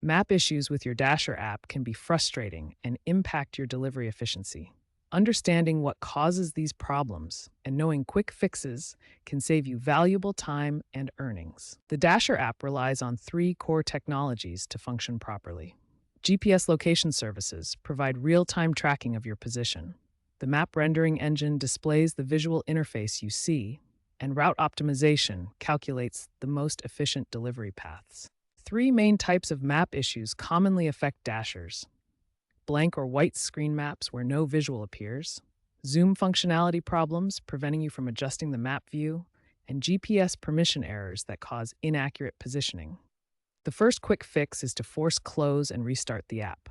Map issues with your Dasher app can be frustrating and impact your delivery efficiency. Understanding what causes these problems and knowing quick fixes can save you valuable time and earnings. The Dasher app relies on three core technologies to function properly. GPS location services provide real-time tracking of your position. The map rendering engine displays the visual interface you see, and route optimization calculates the most efficient delivery paths. Three main types of map issues commonly affect Dashers: blank or white screen maps where no visual appears, zoom functionality problems preventing you from adjusting the map view, and GPS permission errors that cause inaccurate positioning. The first quick fix is to force close and restart the app.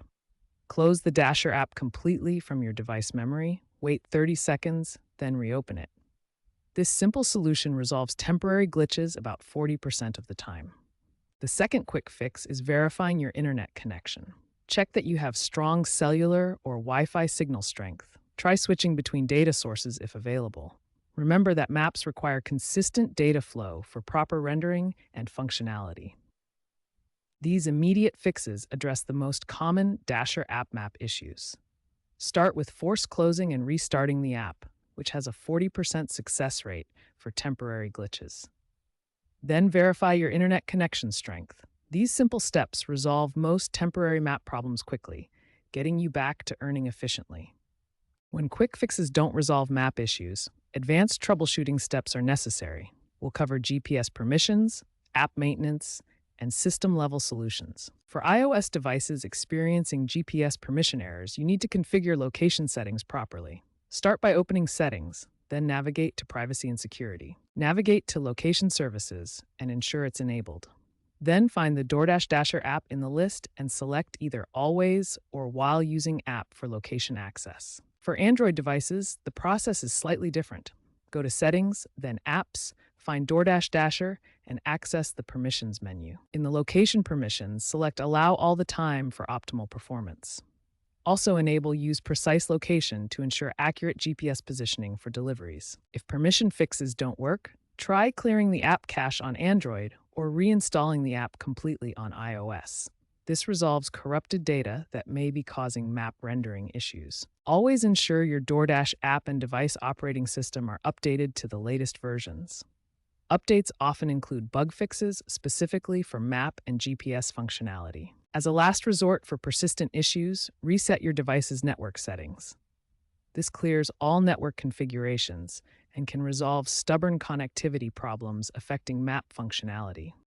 Close the Dasher app completely from your device memory, wait 30 seconds, then reopen it. This simple solution resolves temporary glitches about 40% of the time. The second quick fix is verifying your internet connection. Check that you have strong cellular or Wi-Fi signal strength. Try switching between data sources if available. Remember that maps require consistent data flow for proper rendering and functionality. These immediate fixes address the most common Dasher app map issues. Start with force closing and restarting the app, which has a 40% success rate for temporary glitches. Then verify your internet connection strength. These simple steps resolve most temporary map problems quickly, getting you back to earning efficiently. When quick fixes don't resolve map issues, advanced troubleshooting steps are necessary. We'll cover GPS permissions, app maintenance, and system-level solutions. For iOS devices experiencing GPS permission errors, you need to configure location settings properly. Start by opening Settings, then navigate to Privacy and Security. Navigate to Location Services and ensure it's enabled. Then find the DoorDash Dasher app in the list and select either Always or While Using App for location access. For Android devices, the process is slightly different. Go to Settings, then Apps, find DoorDash Dasher, and access the Permissions menu. In the Location Permissions, select Allow all the time for optimal performance. Also enable Use Precise Location to ensure accurate GPS positioning for deliveries. If permission fixes don't work, try clearing the app cache on Android or reinstalling the app completely on iOS. This resolves corrupted data that may be causing map rendering issues. Always ensure your DoorDash app and device operating system are updated to the latest versions. Updates often include bug fixes specifically for map and GPS functionality. As a last resort for persistent issues, reset your device's network settings. This clears all network configurations and can resolve stubborn connectivity problems affecting map functionality.